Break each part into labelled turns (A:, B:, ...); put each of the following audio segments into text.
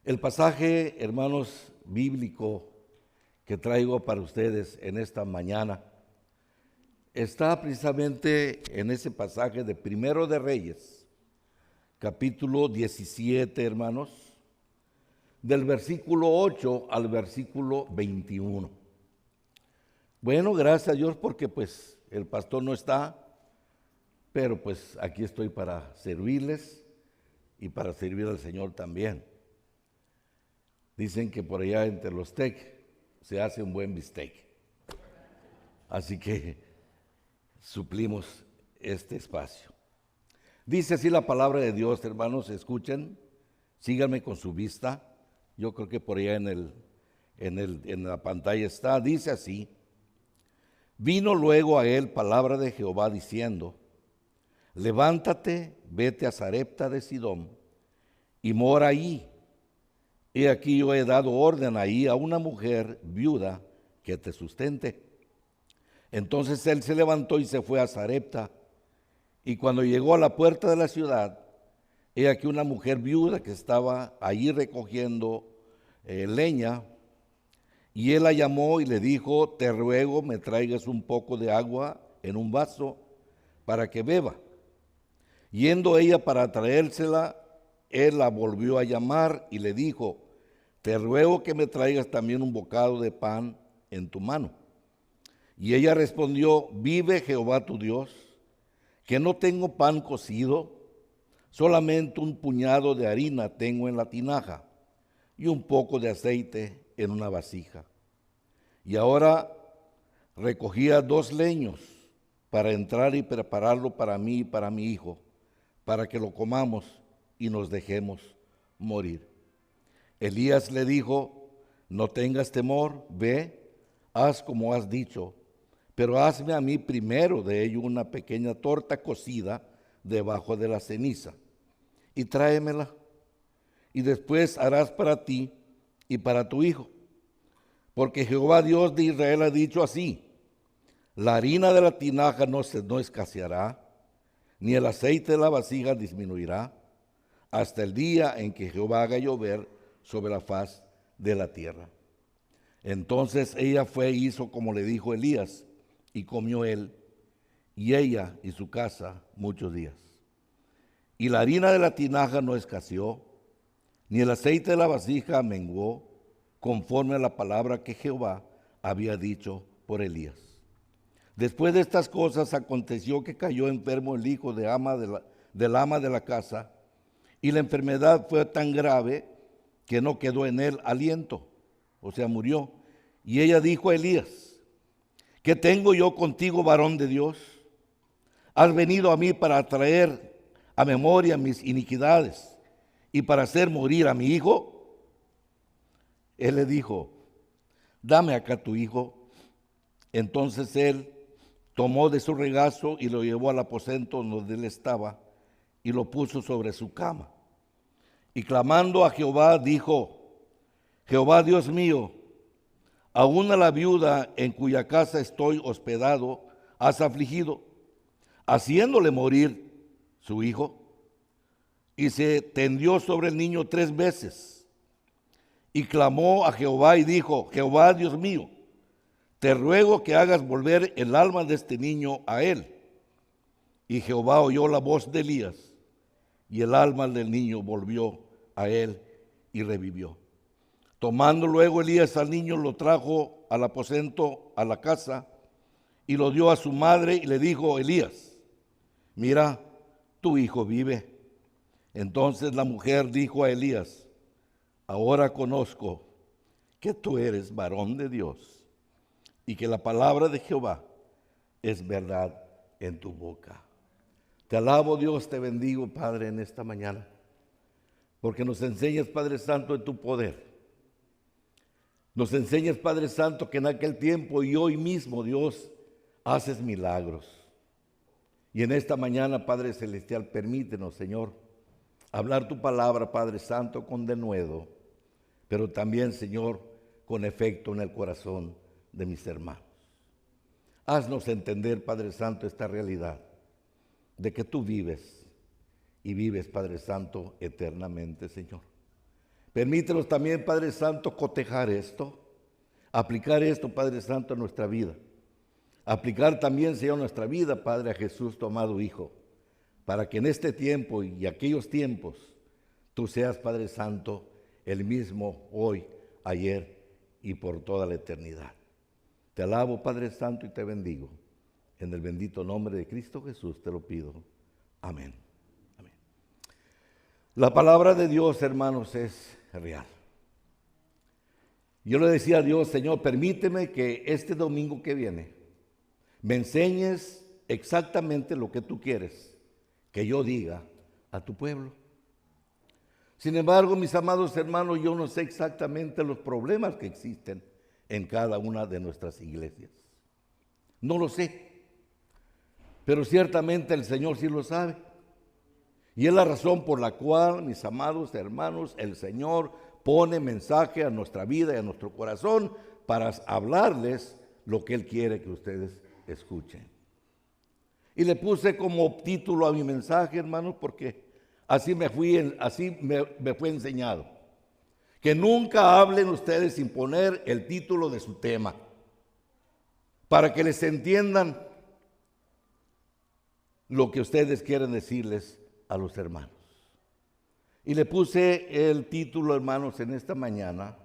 A: El pasaje, hermanos, bíblico que traigo para ustedes en esta mañana está precisamente en ese pasaje de Primero de Reyes, capítulo 17, hermanos, del versículo 8 al versículo 21. Bueno, gracias a Dios porque pues el pastor no está, pero pues aquí estoy para servirles y para servir al Señor también. Dicen que por allá entre los TEC se hace un buen bistec. Así que suplimos este espacio. Dice así la palabra de Dios, hermanos, escuchen, síganme con su vista. Yo creo que por allá en la pantalla está, dice así: vino luego a él palabra de Jehová diciendo: levántate, vete a Sarepta de Sidón y mora allí. He aquí yo he dado orden ahí a una mujer viuda que te sustente. Entonces él se levantó y se fue a Sarepta, y cuando llegó a la puerta de la ciudad, he aquí una mujer viuda que estaba allí recogiendo leña, y él la llamó y le dijo: te ruego me traigas un poco de agua en un vaso para que beba. Yendo ella para traérsela, él la volvió a llamar y le dijo: te ruego que me traigas también un bocado de pan en tu mano. Y ella respondió: vive Jehová tu Dios, que no tengo pan cocido, solamente un puñado de harina tengo en la tinaja y un poco de aceite en una vasija. Y ahora recogía 2 leños para entrar y prepararlo para mí y para mi hijo, para que lo comamos y nos dejemos morir. Elías le dijo: no tengas temor, ve, haz como has dicho, pero hazme a mí primero de ello una pequeña torta cocida debajo de la ceniza, y tráemela, y después harás para ti y para tu hijo. Porque Jehová Dios de Israel ha dicho así: la harina de la tinaja no escaseará, ni el aceite de la vasija disminuirá, hasta el día en que Jehová haga llover sobre la faz de la tierra. Entonces ella fue e hizo como le dijo Elías, y comió él, y ella y su casa muchos días. Y la harina de la tinaja no escaseó, ni el aceite de la vasija menguó, conforme a la palabra que Jehová había dicho por Elías. Después de estas cosas aconteció que cayó enfermo el hijo del ama de la casa, y la enfermedad fue tan grave que no quedó en él aliento, o sea, murió. Y ella dijo a Elías: ¿qué tengo yo contigo, varón de Dios? ¿Has venido a mí para traer a memoria mis iniquidades y para hacer morir a mi hijo? Él le dijo: dame acá tu hijo. Entonces él tomó de su regazo y lo llevó al aposento donde él estaba y lo puso sobre su cama. Y clamando a Jehová dijo: Jehová Dios mío, aún a la viuda en cuya casa estoy hospedado has afligido, haciéndole morir su hijo. Y se tendió sobre el niño 3 veces y clamó a Jehová y dijo: Jehová Dios mío, te ruego que hagas volver el alma de este niño a él. Y Jehová oyó la voz de Elías, y el alma del niño volvió a él y revivió. Tomando luego Elías al niño, lo trajo al aposento, a la casa, y lo dio a su madre, y le dijo Elías: mira, tu hijo vive. Entonces la mujer dijo a Elías: ahora conozco que tú eres varón de Dios, y que la palabra de Jehová es verdad en tu boca. Te alabo, Dios, te bendigo, Padre, en esta mañana, porque nos enseñas, Padre Santo, de tu poder. Nos enseñas, Padre Santo, que en aquel tiempo y hoy mismo, Dios, haces milagros. Y en esta mañana, Padre Celestial, permítenos, Señor, hablar tu palabra, Padre Santo, con denuedo, pero también, Señor, con efecto en el corazón de mis hermanos. Haznos entender, Padre Santo, esta realidad de que tú vives y vives, Padre Santo, eternamente, Señor. Permítenos también, Padre Santo, cotejar esto, aplicar esto, Padre Santo, a nuestra vida. Aplicar también, Señor, nuestra vida, Padre, a Jesús, tu amado Hijo, para que en este tiempo y aquellos tiempos tú seas, Padre Santo, el mismo hoy, ayer y por toda la eternidad. Te alabo, Padre Santo, y te bendigo. En el bendito nombre de Cristo Jesús te lo pido. Amén. Amén. La palabra de Dios, hermanos, es real. Yo le decía a Dios, Señor, permíteme que este domingo que viene me enseñes exactamente lo que tú quieres que yo diga a tu pueblo. Sin embargo, mis amados hermanos, yo no sé exactamente los problemas que existen en cada una de nuestras iglesias. No lo sé, pero ciertamente el Señor sí lo sabe. Y es la razón por la cual, mis amados hermanos, el Señor pone mensaje a nuestra vida y a nuestro corazón para hablarles lo que Él quiere que ustedes escuchen. Y le puse como título a mi mensaje, hermanos, porque así me fue enseñado. Que nunca hablen ustedes sin poner el título de su tema, para que les entiendan lo que ustedes quieren decirles a los hermanos. Y le puse el título, hermanos, en esta mañana,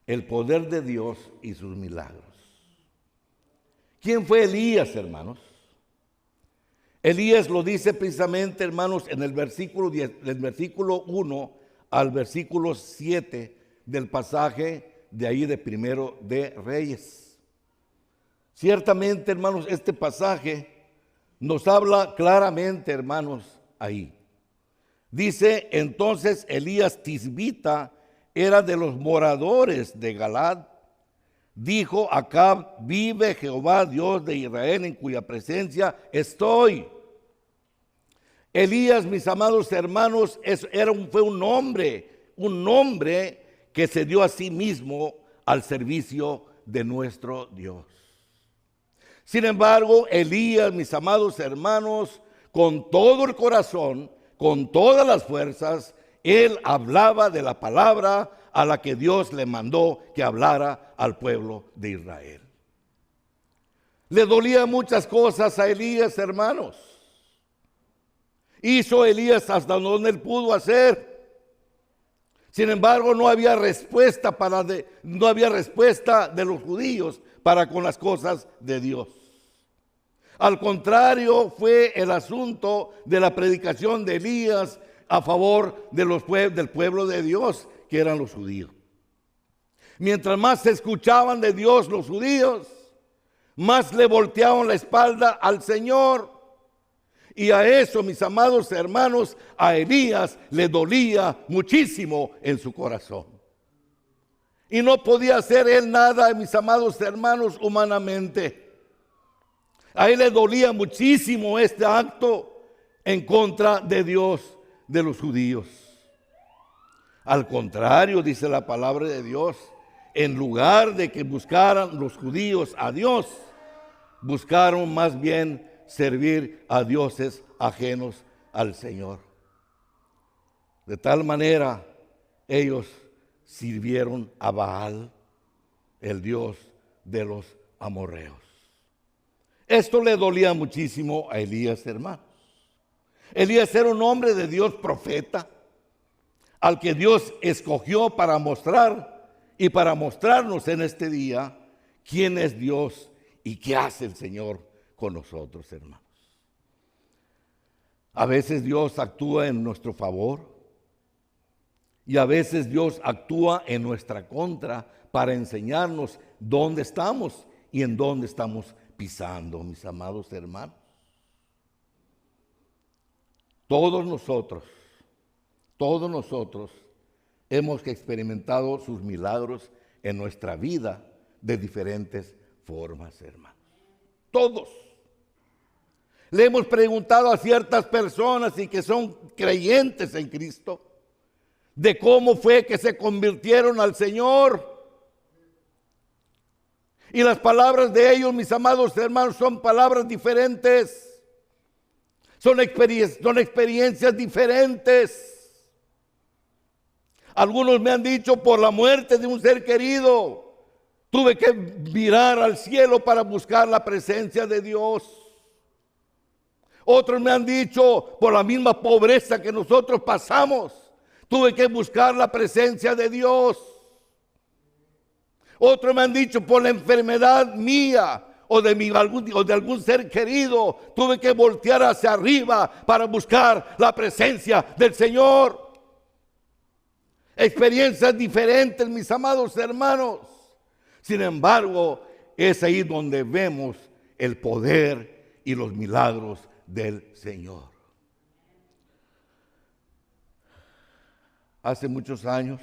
A: el poder de Dios y sus milagros. ¿Quién fue Elías, hermanos? Elías lo dice precisamente, hermanos, en el versículo 10, del versículo 1 al versículo 7 del pasaje de ahí de Primero de Reyes. Ciertamente, hermanos, este pasaje nos habla claramente, hermanos, ahí. Dice, entonces Elías Tisbita era de los moradores de Galad. Dijo Acab, vive Jehová Dios de Israel en cuya presencia estoy. Elías, mis amados hermanos, fue un hombre que se dio a sí mismo al servicio de nuestro Dios. Sin embargo, Elías, mis amados hermanos, con todo el corazón, con todas las fuerzas, él hablaba de la palabra a la que Dios le mandó que hablara al pueblo de Israel. Le dolían muchas cosas a Elías, hermanos. Hizo Elías hasta donde él pudo hacer. Sin embargo, no había respuesta de los judíos para con las cosas de Dios. Al contrario, fue el asunto de la predicación de Elías a favor del pueblo de Dios, que eran los judíos. Mientras más se escuchaban de Dios los judíos, más le volteaban la espalda al Señor. Y a eso, mis amados hermanos, a Elías le dolía muchísimo en su corazón. Y no podía hacer él nada, mis amados hermanos, humanamente. A él le dolía muchísimo este acto en contra de Dios, de los judíos. Al contrario, dice la palabra de Dios, en lugar de que buscaran los judíos a Dios, buscaron más bien servir a dioses ajenos al Señor. De tal manera, ellos sirvieron a Baal, el dios de los amorreos. Esto le dolía muchísimo a Elías, hermanos. Elías era un hombre de Dios, profeta, al que Dios escogió para mostrar y para mostrarnos en este día quién es Dios y qué hace el Señor con nosotros, hermanos. A veces Dios actúa en nuestro favor y a veces Dios actúa en nuestra contra para enseñarnos dónde estamos y en dónde estamos pisando, mis amados hermanos. Todos nosotros hemos experimentado sus milagros en nuestra vida de diferentes formas, hermanos. Todos. Le hemos preguntado a ciertas personas y que son creyentes en Cristo de cómo fue que se convirtieron al Señor. Y las palabras de ellos, mis amados hermanos, son palabras diferentes. Son experiencias diferentes. Algunos me han dicho por la muerte de un ser querido. Tuve que mirar al cielo para buscar la presencia de Dios. Otros me han dicho por la misma pobreza que nosotros pasamos. Tuve que buscar la presencia de Dios. Otros me han dicho por la enfermedad mía o de algún ser querido. Tuve que voltear hacia arriba para buscar la presencia del Señor. Experiencias diferentes, mis amados hermanos. Sin embargo, es ahí donde vemos el poder y los milagros del Señor. Hace muchos años,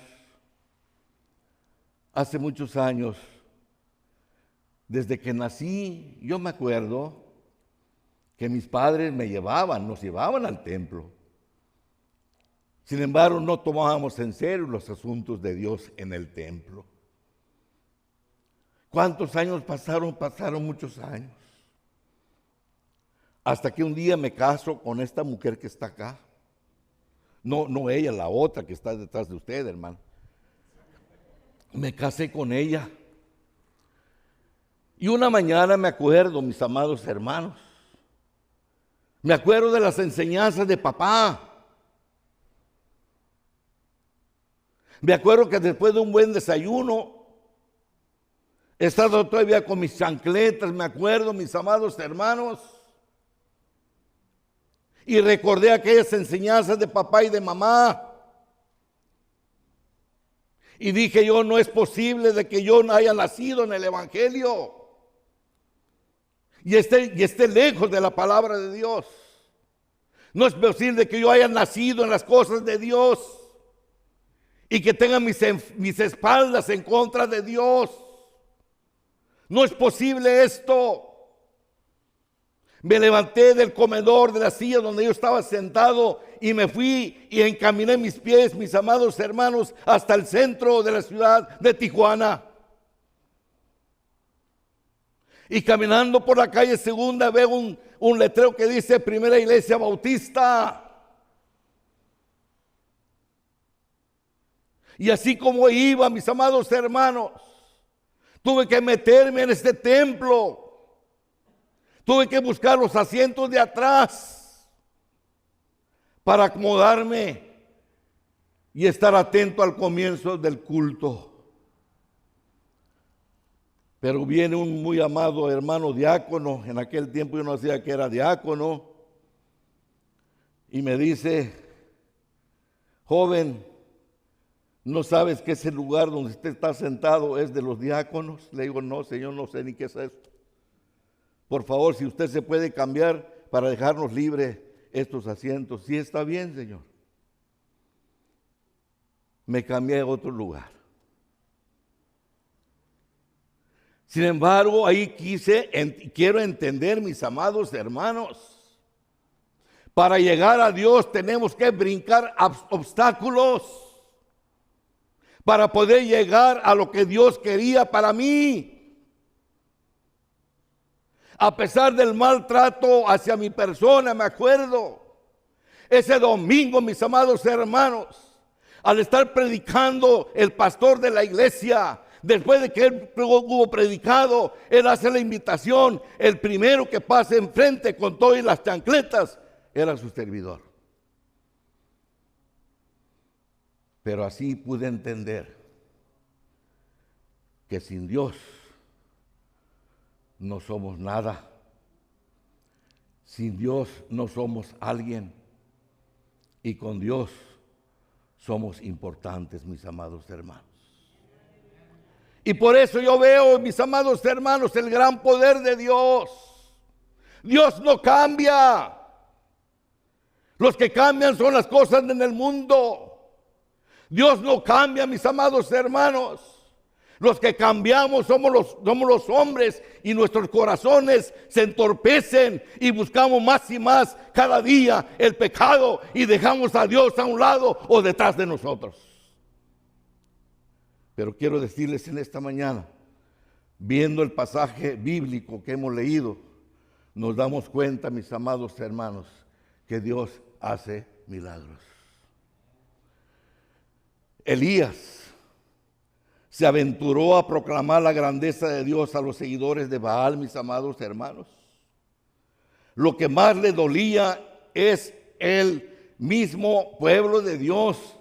A: desde que nací, yo me acuerdo que mis padres nos llevaban al templo. Sin embargo, no tomábamos en serio los asuntos de Dios en el templo. ¿Cuántos años pasaron? Pasaron muchos años. Hasta que un día me caso con esta mujer que está acá. No ella, la otra que está detrás de usted, hermano. Me casé con ella. Y una mañana me acuerdo, mis amados hermanos, me acuerdo de las enseñanzas de papá. Me acuerdo que después de un buen desayuno, he estado todavía con mis chancletas, me acuerdo, mis amados hermanos, y recordé aquellas enseñanzas de papá y de mamá. Y dije yo, no es posible de que yo no haya nacido en el Evangelio y esté lejos de la palabra de Dios. No es posible que yo haya nacido en las cosas de Dios y que tenga mis espaldas en contra de Dios. No es posible esto. Me levanté del comedor, de la silla donde yo estaba sentado, y me fui y encaminé mis pies, mis amados hermanos, hasta el centro de la ciudad de Tijuana. Y caminando por la calle Segunda veo un letrero que dice Primera Iglesia Bautista. Y así como iba, mis amados hermanos, tuve que meterme en este templo. Tuve que buscar los asientos de atrás para acomodarme y estar atento al comienzo del culto. Pero viene un muy amado hermano diácono, en aquel tiempo yo no sabía que era diácono, y me dice: joven, ¿no sabes que ese lugar donde usted está sentado es de los diáconos? Le digo: no, señor, no sé ni qué es esto. Por favor, si usted se puede cambiar para dejarnos libre estos asientos. Sí, está bien, señor. Me cambié a otro lugar. Sin embargo, ahí quiero entender, mis amados hermanos, para llegar a Dios tenemos que brincar obstáculos para poder llegar a lo que Dios quería para mí. A pesar del maltrato hacia mi persona, me acuerdo, ese domingo, mis amados hermanos, al estar predicando el pastor de la iglesia, después de que él hubo predicado, él hace la invitación, el primero que pase enfrente con todas las chancletas era su servidor. Pero así pude entender que sin Dios no somos nada. Sin Dios no somos alguien. Y con Dios somos importantes, mis amados hermanos. Y por eso yo veo, mis amados hermanos, el gran poder de Dios. Dios no cambia. Los que cambian son las cosas en el mundo. Dios no cambia, mis amados hermanos. Los que cambiamos somos los hombres, y nuestros corazones se entorpecen y buscamos más y más cada día el pecado y dejamos a Dios a un lado o detrás de nosotros. Pero quiero decirles en esta mañana, viendo el pasaje bíblico que hemos leído, nos damos cuenta, mis amados hermanos, que Dios hace milagros. Elías se aventuró a proclamar la grandeza de Dios a los seguidores de Baal, mis amados hermanos. Lo que más le dolía es el mismo pueblo de Dios,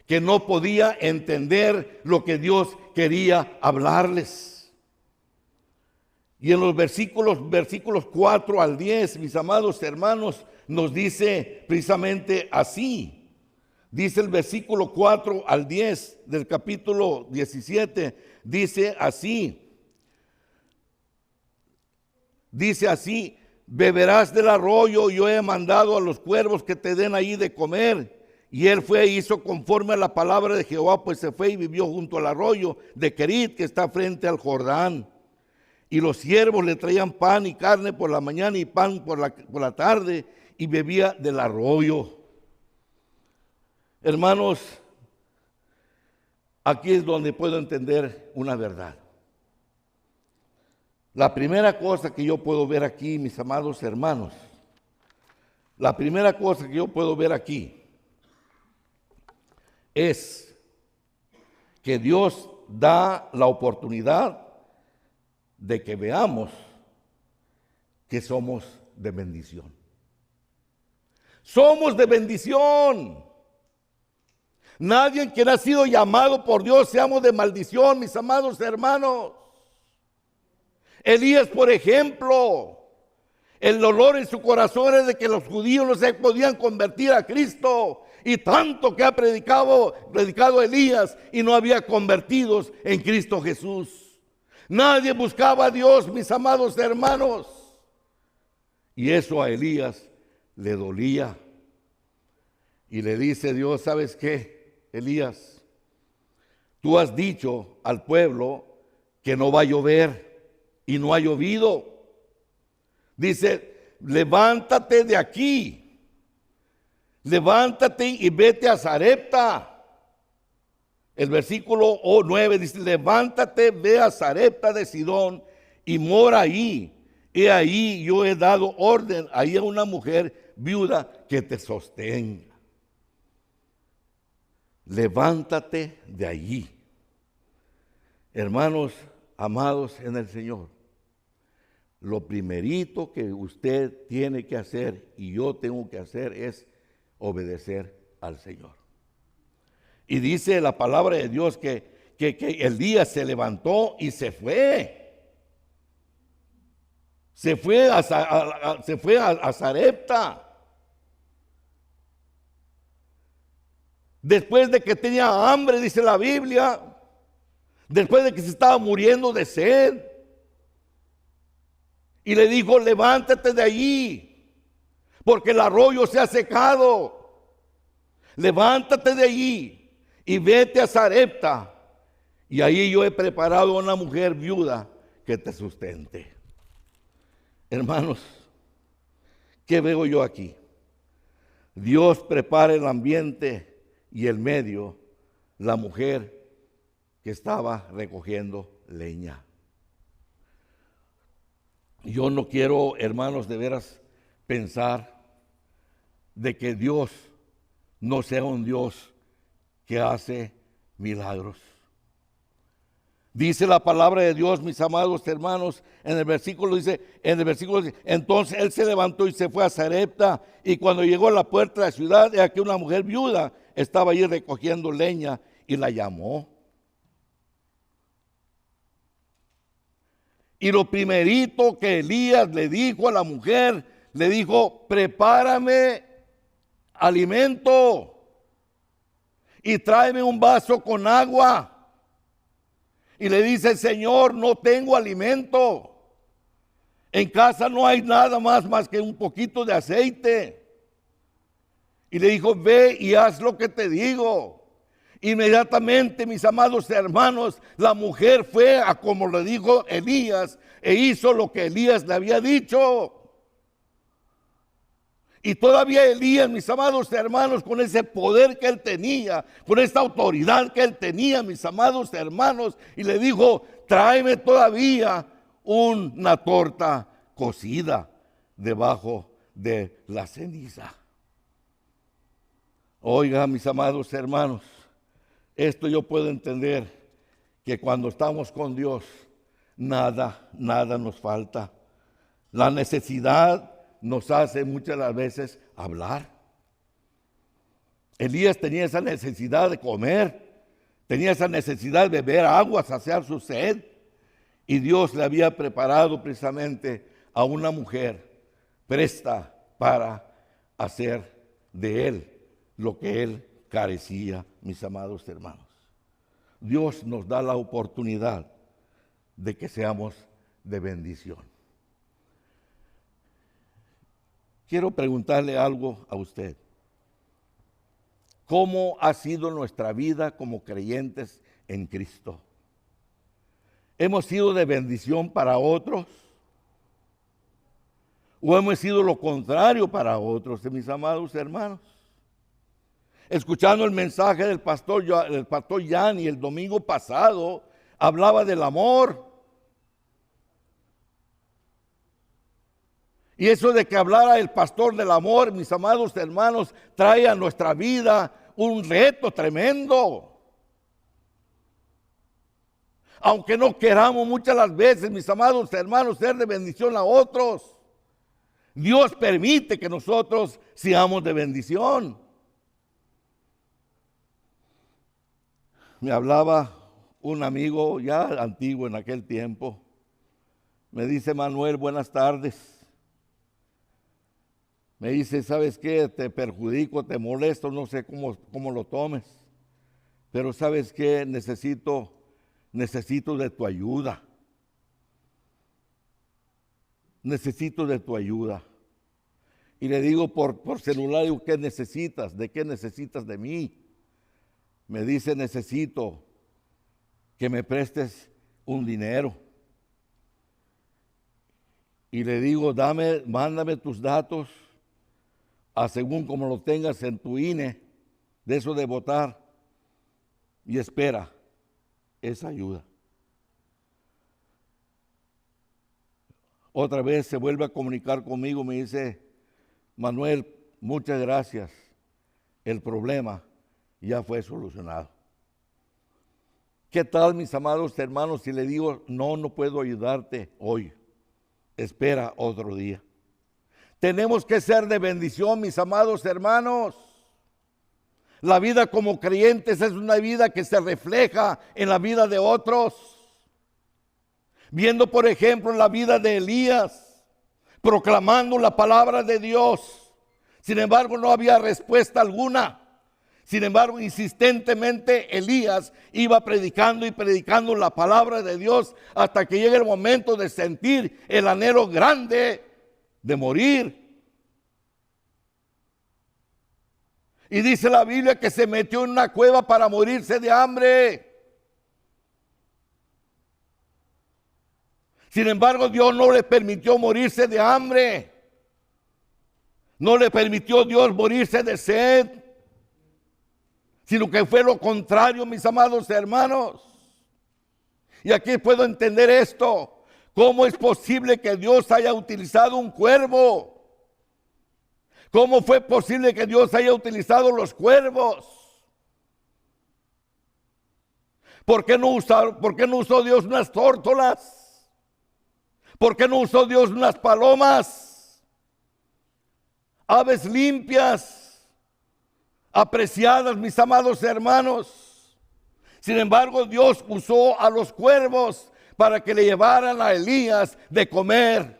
A: que no podía entender lo que Dios quería hablarles. Y en los versículos 4 al 10, mis amados hermanos, nos dice precisamente así. Dice el versículo 4 al 10 del capítulo 17, dice así. Dice así: beberás del arroyo, yo he mandado a los cuervos que te den ahí de comer. Y él fue e hizo conforme a la palabra de Jehová, pues se fue y vivió junto al arroyo de Querit, que está frente al Jordán. Y los siervos le traían pan y carne por la mañana y pan por la tarde, y bebía del arroyo. Hermanos, aquí es donde puedo entender una verdad. La primera cosa que yo puedo ver aquí, mis amados hermanos, la primera cosa que yo puedo ver aquí es que Dios da la oportunidad de que veamos que somos de bendición. Somos de bendición. Nadie que ha sido llamado por Dios seamos de maldición, mis amados hermanos. Elías, por ejemplo, el dolor en su corazón es de que los judíos no se podían convertir a Cristo. Y tanto que ha predicado Elías y no había convertidos en Cristo Jesús. Nadie buscaba a Dios, mis amados hermanos. Y eso a Elías le dolía. Y le dice Dios: ¿sabes qué, Elías? Tú has dicho al pueblo que no va a llover y no ha llovido. Dice: levántate de aquí, levántate y vete a Sarepta. El versículo 9 dice: levántate, ve a Sarepta de Sidón y mora ahí. He ahí yo he dado orden ahí a una mujer viuda que te sostenga. Levántate de allí. Hermanos amados en el Señor, lo primerito que usted tiene que hacer y yo tengo que hacer es obedecer al Señor. Y dice la palabra de Dios que Elías se levantó y se fue. Se fue a Sarepta. Después de que tenía hambre, dice la Biblia. Después de que se estaba muriendo de sed. Y le dijo: levántate de allí, porque el arroyo se ha secado. Levántate de allí y vete a Sarepta. Y ahí yo he preparado a una mujer viuda que te sustente. Hermanos, ¿qué veo yo aquí? Dios prepara el ambiente y el medio, la mujer que estaba recogiendo leña. Yo no quiero, hermanos, de veras pensar de que Dios no sea un Dios que hace milagros. Dice la palabra de Dios, mis amados hermanos, en el versículo dice, entonces él se levantó y se fue a Sarepta, y cuando llegó a la puerta de la ciudad, aquí una mujer viuda estaba allí recogiendo leña, y la llamó. Y lo primerito que Elías le dijo a la mujer, le dijo: prepárame alimento y tráeme un vaso con agua. Y le dice: Señor, no tengo alimento. En casa no hay nada más que un poquito de aceite. Y le dijo: ve y haz lo que te digo. Inmediatamente, mis amados hermanos, la mujer fue a como le dijo Elías e hizo lo que Elías le había dicho. Y todavía Elías, mis amados hermanos, con ese poder que él tenía, con esta autoridad que él tenía, mis amados hermanos, y le dijo: tráeme todavía una torta cocida debajo de la ceniza. Oiga, mis amados hermanos, esto yo puedo entender que cuando estamos con Dios, nada nos falta. La necesidad nos hace muchas las veces hablar. Elías tenía esa necesidad de comer, tenía esa necesidad de beber agua, saciar su sed. Y Dios le había preparado precisamente a una mujer presta para hacer de él lo que él carecía, mis amados hermanos. Dios nos da la oportunidad de que seamos de bendición. Quiero preguntarle algo a usted. ¿Cómo ha sido nuestra vida como creyentes en Cristo? ¿Hemos sido de bendición para otros? ¿O hemos sido lo contrario para otros, mis amados hermanos? Escuchando el mensaje del pastor Yanni el domingo pasado, hablaba del amor. Y eso de que hablara el pastor del amor, mis amados hermanos, trae a nuestra vida un reto tremendo. Aunque no queramos muchas las veces, mis amados hermanos, ser de bendición a otros, Dios permite que nosotros seamos de bendición. Me hablaba un amigo ya antiguo en aquel tiempo. Me dice: Manuel, buenas tardes. Me dice: ¿sabes qué? Te perjudico, te molesto, no sé cómo lo tomes. Pero ¿sabes qué? Necesito de tu ayuda. Necesito de tu ayuda. Y le digo por celular, digo: ¿qué necesitas? ¿De qué necesitas de mí? Me dice: necesito que me prestes un dinero. Y le digo: mándame tus datos, según como lo tengas en tu INE, de eso de votar, y espera esa ayuda. Otra vez se vuelve a comunicar conmigo, me dice: Manuel, muchas gracias, el problema ya fue solucionado. ¿Qué tal, mis amados hermanos, si le digo: no puedo ayudarte hoy, espera otro día? Tenemos que ser de bendición, mis amados hermanos. La vida como creyentes es una vida que se refleja en la vida de otros. Viendo, por ejemplo, la vida de Elías, proclamando la palabra de Dios. Sin embargo, no había respuesta alguna. Sin embargo, insistentemente Elías iba predicando y predicando la palabra de Dios hasta que llega el momento de sentir el anhelo grande de morir. Y dice la Biblia que se metió en una cueva para morirse de hambre. Sin embargo, Dios no le permitió morirse de hambre. No le permitió Dios morirse de sed. Sino que fue lo contrario, mis amados hermanos. Y aquí puedo entender esto. ¿Cómo es posible que Dios haya utilizado un cuervo? ¿Cómo fue posible que Dios haya utilizado los cuervos? ¿Por qué no usó Dios unas tórtolas? ¿Por qué no usó Dios unas palomas? Aves limpias, apreciadas, mis amados hermanos. Sin embargo, Dios usó a los cuervos para que le llevaran a Elías de comer.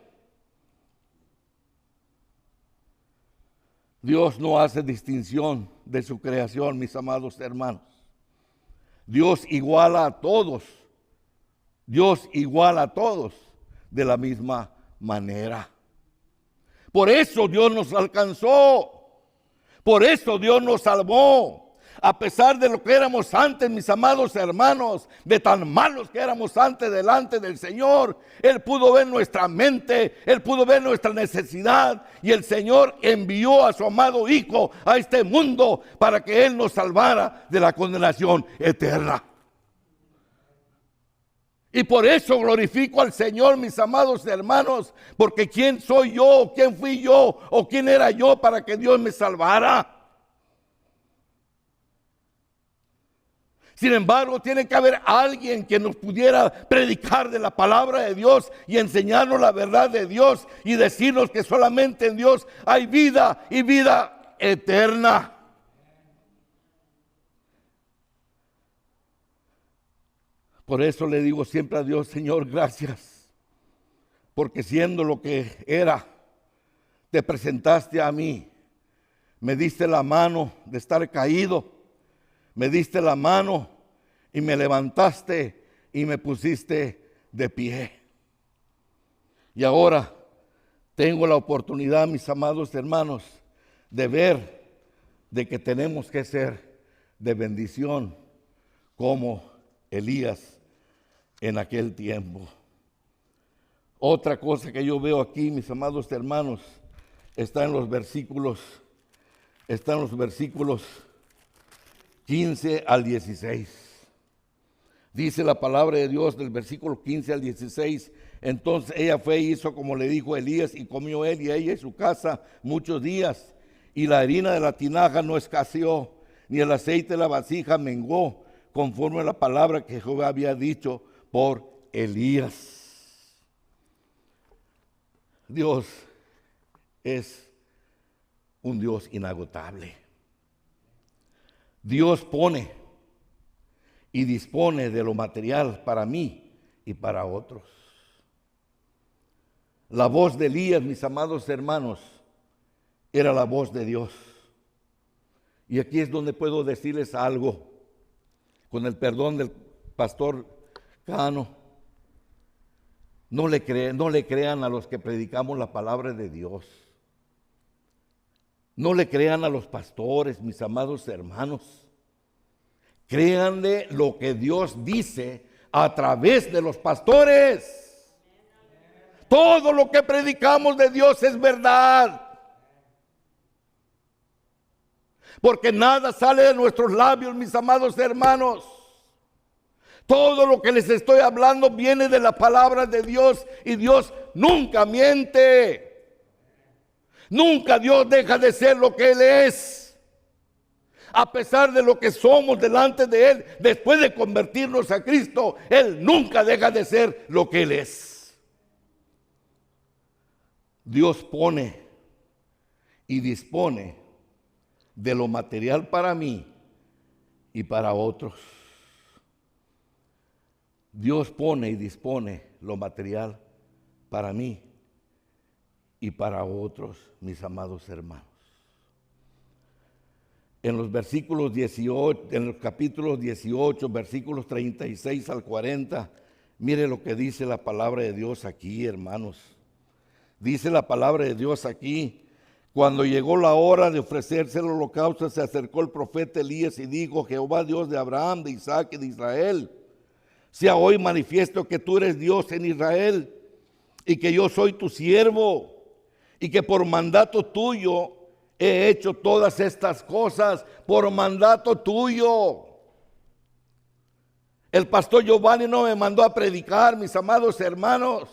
A: Dios no hace distinción de su creación, mis amados hermanos. Dios iguala a todos. Dios iguala a todos de la misma manera. Por eso Dios nos alcanzó. Por eso Dios nos salvó. A pesar de lo que éramos antes, mis amados hermanos, de tan malos que éramos antes delante del Señor, Él pudo ver nuestra mente, Él pudo ver nuestra necesidad, y el Señor envió a su amado Hijo a este mundo para que Él nos salvara de la condenación eterna. Y por eso glorifico al Señor, mis amados hermanos, porque ¿quién soy yo? ¿Quién fui yo? ¿O quién era yo para que Dios me salvara? Sin embargo, tiene que haber alguien que nos pudiera predicar de la palabra de Dios y enseñarnos la verdad de Dios y decirnos que solamente en Dios hay vida y vida eterna. Por eso le digo siempre a Dios, Señor, gracias, porque siendo lo que era, te presentaste a mí, me diste la mano de estar caído, me diste la mano y me levantaste y me pusiste de pie. Y ahora tengo la oportunidad, mis amados hermanos, de ver de que tenemos que ser de bendición como Elías en aquel tiempo. Otra cosa que yo veo aquí, mis amados hermanos, está en los versículos 15 al 16. Dice la palabra de Dios del versículo 15 al 16. Entonces ella fue y hizo como le dijo Elías, y comió él y ella y su casa muchos días. Y la harina de la tinaja no escaseó, ni el aceite de la vasija menguó, conforme a la palabra que Jehová había dicho por Elías. Dios es un Dios inagotable. Dios pone y dispone de lo material para mí y para otros. La voz de Elías, mis amados hermanos, era la voz de Dios. Y aquí es donde puedo decirles algo, con el perdón del pastor Cano. No le crean a los que predicamos la palabra de Dios. No le crean a los pastores, mis amados hermanos. Créanle lo que Dios dice a través de los pastores. Todo lo que predicamos de Dios es verdad. Porque nada sale de nuestros labios, mis amados hermanos. Todo lo que les estoy hablando viene de la palabra de Dios y Dios nunca miente. Nunca Dios deja de ser lo que Él es. A pesar de lo que somos delante de Él, después de convertirnos a Cristo, Él nunca deja de ser lo que Él es. Dios pone y dispone de lo material para mí y para otros. Dios pone y dispone lo material para mí y para otros, mis amados hermanos. En los versículos 18, en los capítulos 18, versículos 36 al 40, mire lo que dice la palabra de Dios aquí, hermanos. Dice la palabra de Dios aquí: cuando llegó la hora de ofrecerse el holocausto, se acercó el profeta Elías y dijo: Jehová, Dios de Abraham, de Isaac y de Israel, sea hoy manifiesto que tú eres Dios en Israel y que yo soy tu siervo y que por mandato tuyo he hecho todas estas cosas, por mandato tuyo. El pastor Giovanni no me mandó a predicar, mis amados hermanos.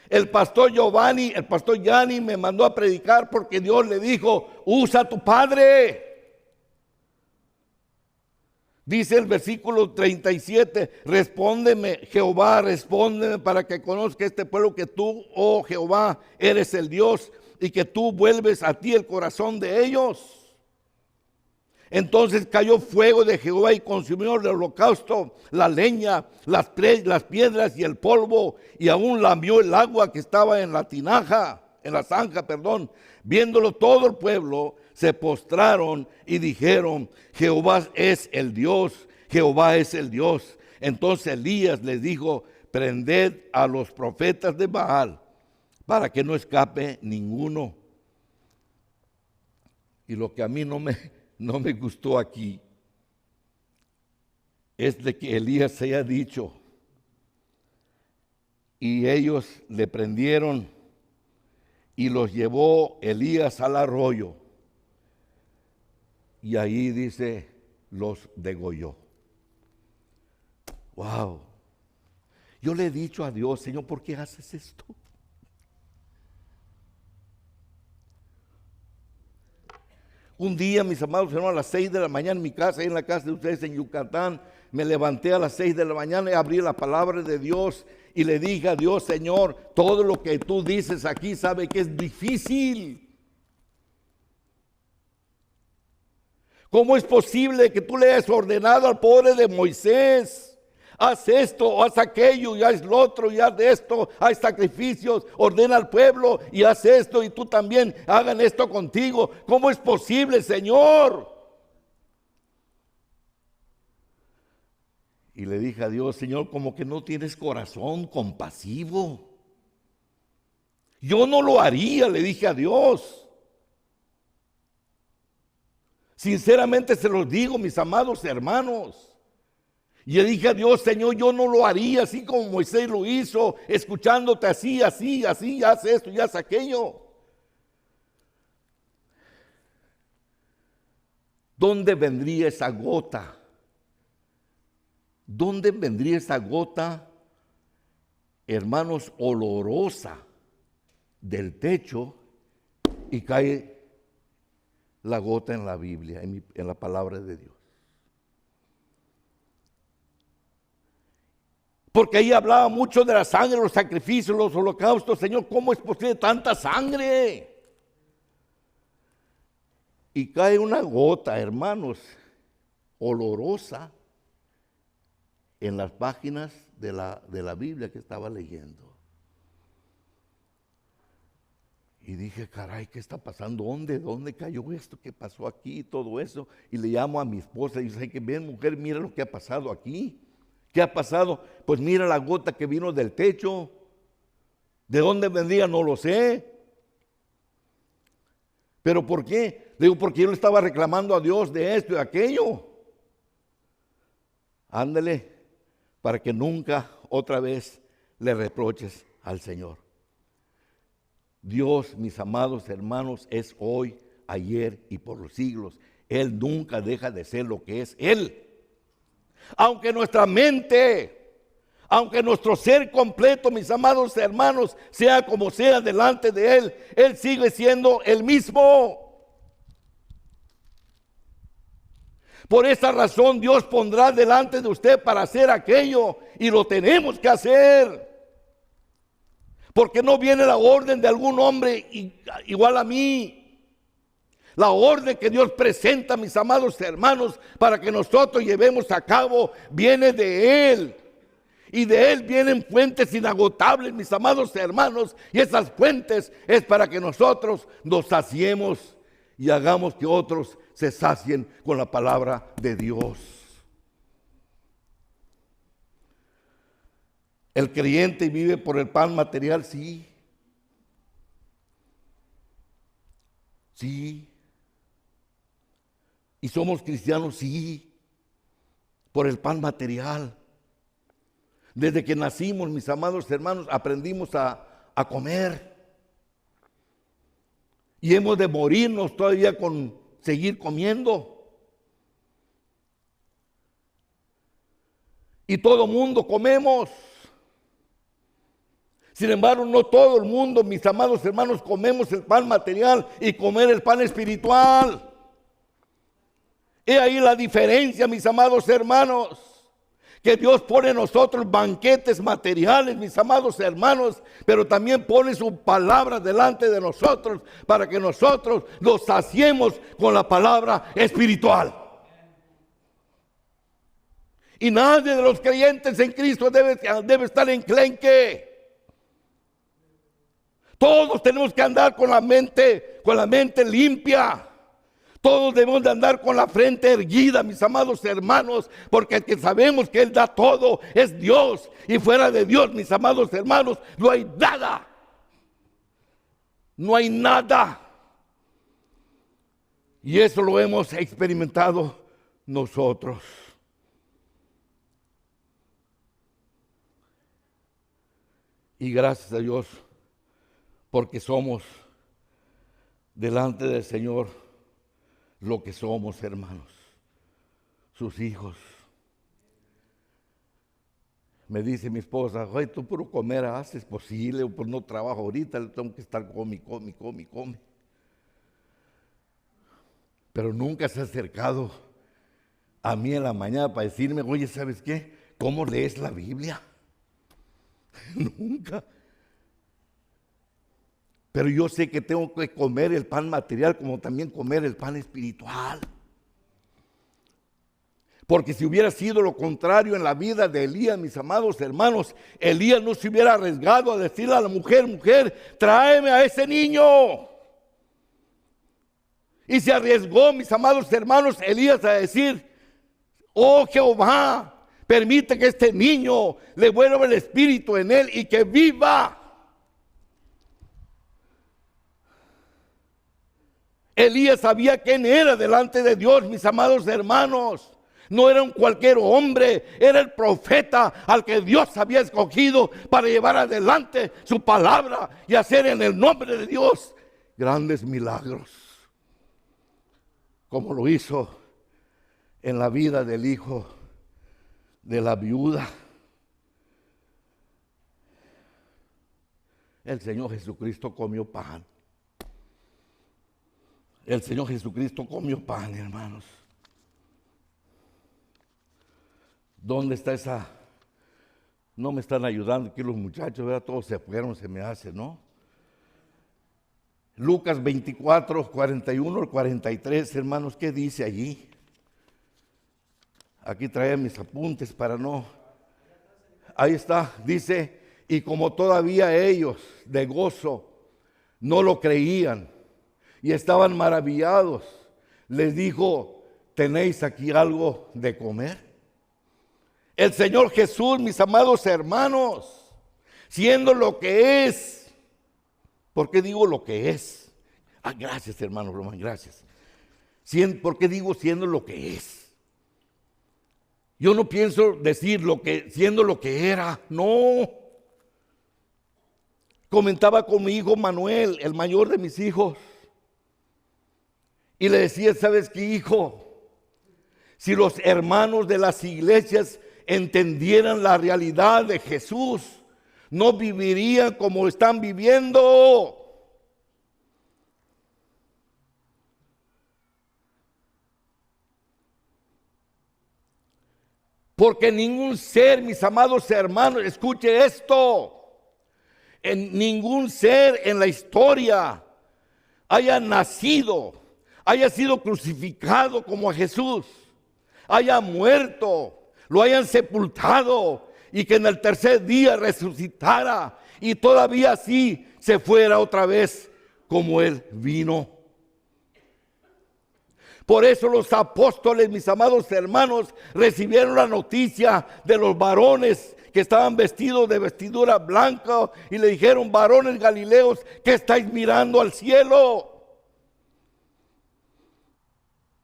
A: El pastor Yanni me mandó a predicar porque Dios le dijo: usa a tu padre. Dice el versículo 37, respóndeme, Jehová, respóndeme para que conozca este pueblo que tú, oh Jehová, eres el Dios y que tú vuelves a ti el corazón de ellos. Entonces cayó fuego de Jehová y consumió el holocausto, la leña, las piedras y el polvo, y aún lamió el agua que estaba en la zanja. Viéndolo todo el pueblo, se postraron y dijeron: Jehová es el Dios, Jehová es el Dios. Entonces Elías les dijo: prended a los profetas de Baal para que no escape ninguno. Y lo que a mí no me gustó aquí es de que Elías se haya dicho, y ellos le prendieron y los llevó Elías al arroyo, y ahí dice, los degolló. Wow. Yo le he dicho a Dios: Señor, ¿por qué haces esto? Un día, mis amados hermanos, a las 6 de la mañana en mi casa, ahí en la casa de ustedes en Yucatán, me levanté a las 6 de la mañana y abrí la palabra de Dios y le dije a Dios: Señor, todo lo que tú dices aquí, sabe que es difícil. ¿Cómo es posible que tú le hayas ordenado al pobre de Moisés: haz esto, haz aquello, y haz lo otro, y haz esto, haz sacrificios, ordena al pueblo y haz esto, y tú también hagan esto contigo? ¿Cómo es posible, Señor? Y le dije a Dios: Señor, como que no tienes corazón compasivo. Yo no lo haría, le dije a Dios. Sinceramente se los digo, mis amados hermanos. Y le dije a Dios: Señor, yo no lo haría así como Moisés lo hizo, escuchándote así, así, así, haz esto y haz aquello. ¿Dónde vendría esa gota? ¿Dónde vendría esa gota, hermanos, olorosa del techo y cae la gota en la Biblia, en la palabra de Dios? Porque ahí hablaba mucho de la sangre, los sacrificios, los holocaustos. Señor, ¿cómo es posible tanta sangre? Y cae una gota, hermanos, olorosa en las páginas de la Biblia que estaba leyendo. Y dije: caray, ¿qué está pasando? ¿Dónde cayó esto? ¿Qué pasó aquí? Todo eso. Y le llamo a mi esposa y dice: que ven, mujer, mira lo que ha pasado aquí. ¿Qué ha pasado? Pues mira la gota que vino del techo. ¿De dónde vendría? No lo sé. ¿Pero por qué? Le digo: porque yo le estaba reclamando a Dios de esto y de aquello. Ándale, para que nunca otra vez le reproches al Señor. Dios, mis amados hermanos, es hoy, ayer y por los siglos. Él nunca deja de ser lo que es Él. Aunque nuestra mente, aunque nuestro ser completo, mis amados hermanos, sea como sea delante de Él, Él sigue siendo el mismo. Por esa razón Dios pondrá delante de usted para hacer aquello, y lo tenemos que hacer. Porque no viene la orden de algún hombre igual a mí. La orden que Dios presenta, mis amados hermanos, para que nosotros llevemos a cabo, viene de Él. Y de Él vienen fuentes inagotables, mis amados hermanos. Y esas fuentes es para que nosotros nos saciemos y hagamos que otros se sacien con la palabra de Dios. El creyente vive por el pan material, sí. Sí. Y somos cristianos, sí, por el pan material. Desde que nacimos, mis amados hermanos, aprendimos a comer. Y hemos de morirnos todavía con seguir comiendo. Y todo mundo comemos. Sin embargo, no todo el mundo, mis amados hermanos, comemos el pan material y comer el pan espiritual. He ahí la diferencia, mis amados hermanos, que Dios pone en nosotros banquetes materiales, mis amados hermanos, pero también pone su palabra delante de nosotros para que nosotros nos saciemos con la palabra espiritual. Y nadie de los creyentes en Cristo debe estar enclenque. Todos tenemos que andar con la mente limpia. Todos debemos de andar con la frente erguida, mis amados hermanos, porque el que sabemos que Él da todo es Dios. Y fuera de Dios, mis amados hermanos, no hay nada. No hay nada. Y eso lo hemos experimentado nosotros. Y gracias a Dios, porque somos delante del Señor lo que somos, hermanos, sus hijos. Me dice mi esposa: ay, tú puro comer haces posible, pues no trabajo ahorita, tengo que estar come. pero nunca se ha acercado a mí en la mañana para decirme, oye, ¿sabes qué? ¿Cómo lees la Biblia? Nunca. Pero yo sé que tengo que comer el pan material como también comer el pan espiritual. Porque si hubiera sido lo contrario en la vida de Elías, mis amados hermanos, Elías no se hubiera arriesgado a decirle a la mujer, mujer, tráeme a ese niño. Y se arriesgó, mis amados hermanos, Elías a decir, oh Jehová, permite que este niño le vuelva el espíritu en él y que viva. Elías sabía quién era delante de Dios, mis amados hermanos. No era un cualquier hombre, era el profeta al que Dios había escogido para llevar adelante su palabra y hacer en el nombre de Dios grandes milagros, como lo hizo en la vida del hijo de la viuda. El Señor Jesucristo comió pan. El Señor Jesucristo comió pan, hermanos. ¿Dónde está esa? No me están ayudando aquí los muchachos, ¿verdad? Todos se fueron, se me hace, ¿no? Lucas 24, 41 al 43, hermanos, ¿qué dice allí? Aquí traía mis apuntes para no. Ahí está, dice, y como todavía ellos de gozo no lo creían y estaban maravillados, les dijo, ¿tenéis aquí algo de comer? El Señor Jesús, mis amados hermanos, siendo lo que es. ¿Por qué digo lo que es? Gracias, hermano Román, gracias. ¿Por qué digo siendo lo que es? Yo no pienso decir siendo lo que era, no. Comentaba con mi hijo Manuel, el mayor de mis hijos, y le decía, ¿sabes qué, hijo? Si los hermanos de las iglesias entendieran la realidad de Jesús, no vivirían como están viviendo. Porque ningún ser, mis amados hermanos, escuche esto, en ningún ser en la historia haya nacido, haya sido crucificado como a Jesús, haya muerto, lo hayan sepultado y que en el tercer día resucitara y todavía así se fuera otra vez como Él vino. Por eso los apóstoles, mis amados hermanos, recibieron la noticia de los varones que estaban vestidos de vestidura blanca y le dijeron, varones galileos, ¿qué estáis mirando al cielo?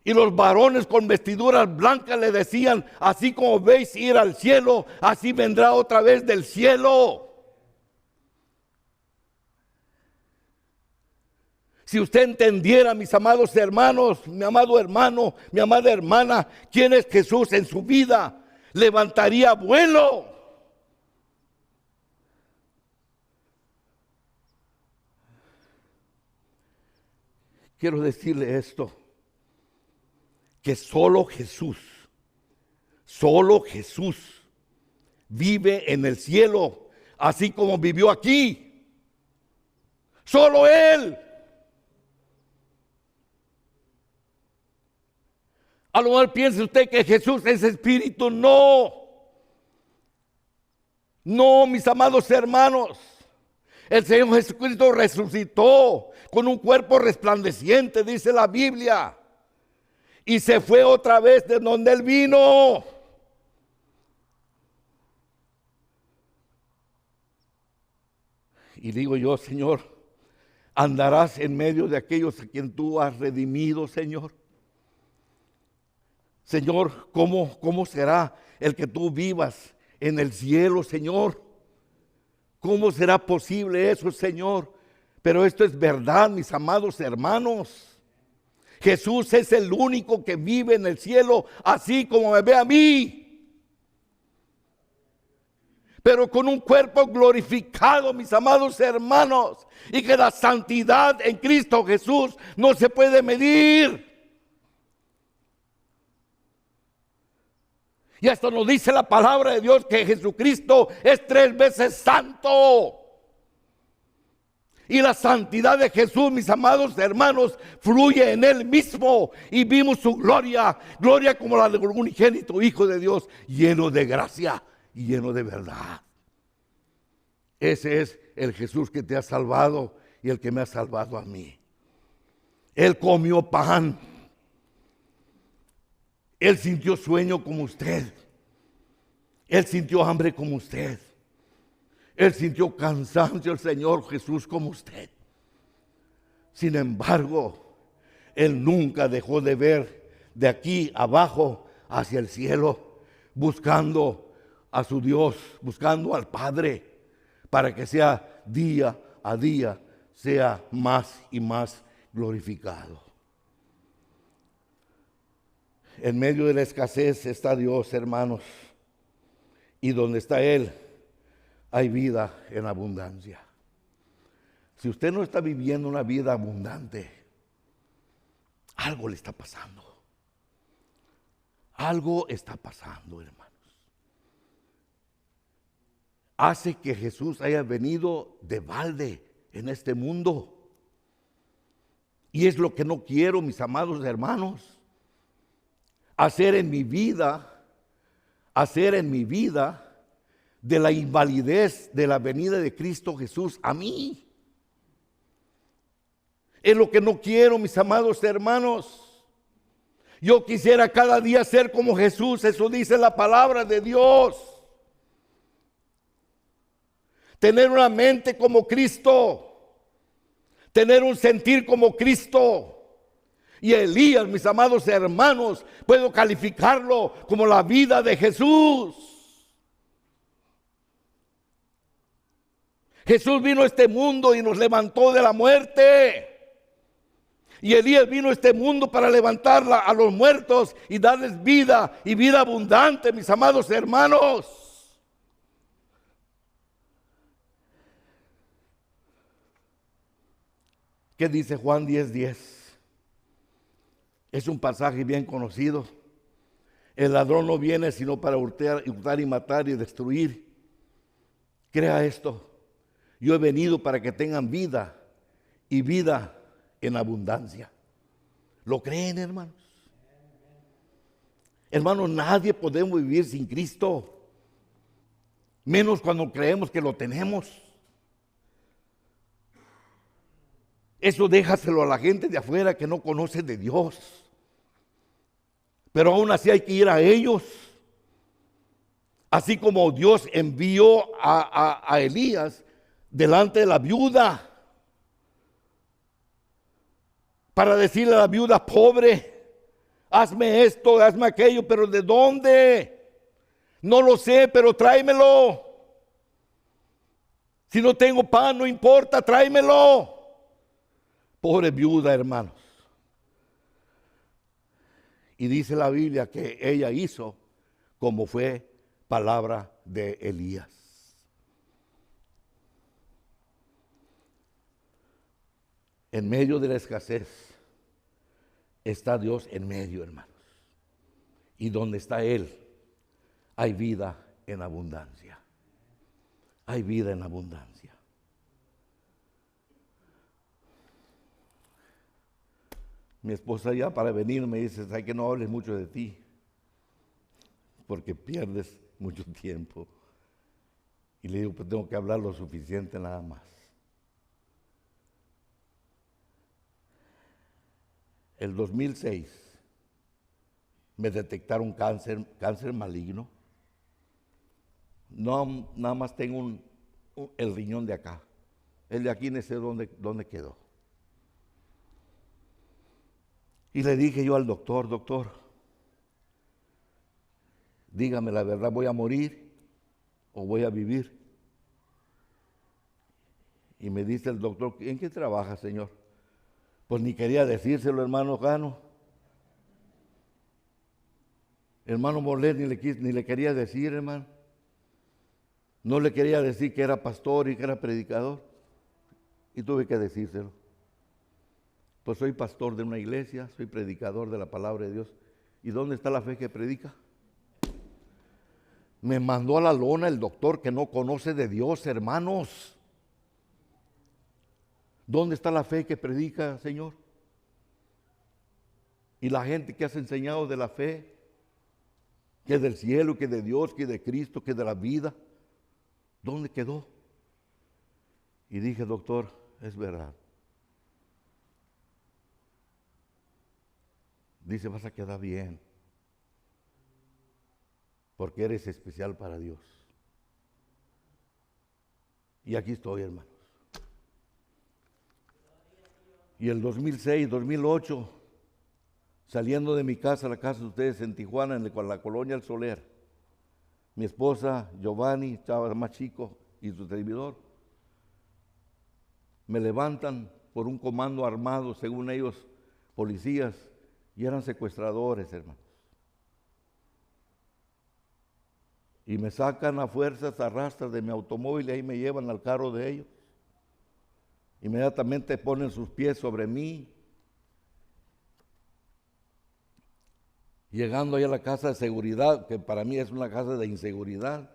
A: Y los varones con vestiduras blancas le decían, así como veis ir al cielo, así vendrá otra vez del cielo. Si usted entendiera, mis amados hermanos, mi amado hermano, mi amada hermana, quién es Jesús en su vida, levantaría vuelo. Quiero decirle esto, que solo Jesús vive en el cielo, así como vivió aquí. Solo Él. A lo mejor piensa usted que Jesús es espíritu. No, mis amados hermanos. El Señor Jesucristo resucitó con un cuerpo resplandeciente, dice la Biblia. Y se fue otra vez de donde Él vino. Y digo yo, Señor, ¿andarás en medio de aquellos a quien tú has redimido, Señor? Señor, ¿cómo será el que tú vivas en el cielo, Señor? ¿Cómo será posible eso, Señor? Pero esto es verdad, mis amados hermanos. Jesús es el único que vive en el cielo, así como me ve a mí. Pero con un cuerpo glorificado, mis amados hermanos. Y que la santidad en Cristo Jesús no se puede medir. Y esto nos dice la palabra de Dios que Jesucristo es 3 veces santo. Y la santidad de Jesús, mis amados hermanos, fluye en Él mismo. Y vimos su gloria, gloria como la del unigénito Hijo de Dios, lleno de gracia y lleno de verdad. Ese es el Jesús que te ha salvado y el que me ha salvado a mí. Él comió pan. Él sintió sueño como usted. Él sintió hambre como usted. Él sintió cansancio, el Señor Jesús, como usted. Sin embargo, Él nunca dejó de ver de aquí abajo hacia el cielo, buscando a su Dios, buscando al Padre, para que sea día a día, sea más y más glorificado. En medio de la escasez está Dios, hermanos, y donde está Él hay vida en abundancia. Si usted no está viviendo una vida abundante, algo le está pasando. Algo está pasando, hermanos. Hace que Jesús haya venido de balde en este mundo. Y es lo que no quiero, mis amados hermanos, hacer en mi vida de la invalidez de la venida de Cristo Jesús a mí. Es lo que no quiero, mis amados hermanos. Yo quisiera cada día ser como Jesús, eso dice la palabra de Dios. Tener una mente como Cristo, tener un sentir como Cristo. Y Elías, mis amados hermanos, puedo calificarlo como la vida de Jesús. Jesús vino a este mundo y nos levantó de la muerte. Y Elías vino a este mundo para levantar a los muertos y darles vida y vida abundante, mis amados hermanos. ¿Qué dice Juan 10:10? Es un pasaje bien conocido. El ladrón no viene sino para hurtar y matar y destruir. Crea esto. Yo he venido para que tengan vida y vida en abundancia. ¿Lo creen, hermanos? Hermanos, nadie podemos vivir sin Cristo. Menos cuando creemos que lo tenemos. Eso déjaselo a la gente de afuera que no conoce de Dios. Pero aún así hay que ir a ellos. Así como Dios envió a Elías delante de la viuda para decirle a la viuda pobre, hazme esto, hazme aquello, pero ¿de dónde? No lo sé, pero tráemelo. Si no tengo pan, no importa, tráemelo. Pobre viuda, hermanos. Y dice la Biblia que ella hizo como fue palabra de Elías. En medio de la escasez está Dios en medio, hermanos. Y donde está Él, hay vida en abundancia. Hay vida en abundancia. Mi esposa ya para venir me dice, hay que no hables mucho de ti, porque pierdes mucho tiempo. Y le digo, pues tengo que hablar lo suficiente nada más. El 2006 me detectaron cáncer maligno. No, nada más tengo el riñón de acá. El de aquí no sé dónde quedó. Y le dije yo al doctor, dígame la verdad, ¿voy a morir o voy a vivir? Y me dice el doctor, ¿en qué trabaja, señor? Pues ni quería decírselo, hermano Cano. Hermano Morlet ni le quería decir, hermano. No le quería decir que era pastor y que era predicador. Y tuve que decírselo. Pues soy pastor de una iglesia, soy predicador de la palabra de Dios. ¿Y dónde está la fe que predica? Me mandó a la lona el doctor que no conoce de Dios, hermanos. ¿Dónde está la fe que predica, Señor? Y la gente que has enseñado de la fe, que es del cielo, que es de Dios, que es de Cristo, que es de la vida, ¿dónde quedó? Y dije, doctor, es verdad. Dice, vas a quedar bien, porque eres especial para Dios. Y aquí estoy, hermanos. Y el 2006, 2008, saliendo de mi casa, la casa de ustedes en Tijuana, en la colonia El Soler, mi esposa, Giovanni, chava más chico, y su servidor, me levantan por un comando armado, según ellos, policías, y eran secuestradores, hermanos. Y me sacan a fuerzas, a rastras de mi automóvil, y ahí me llevan al carro de ellos. Inmediatamente ponen sus pies sobre mí. Llegando ahí a la casa de seguridad, que para mí es una casa de inseguridad,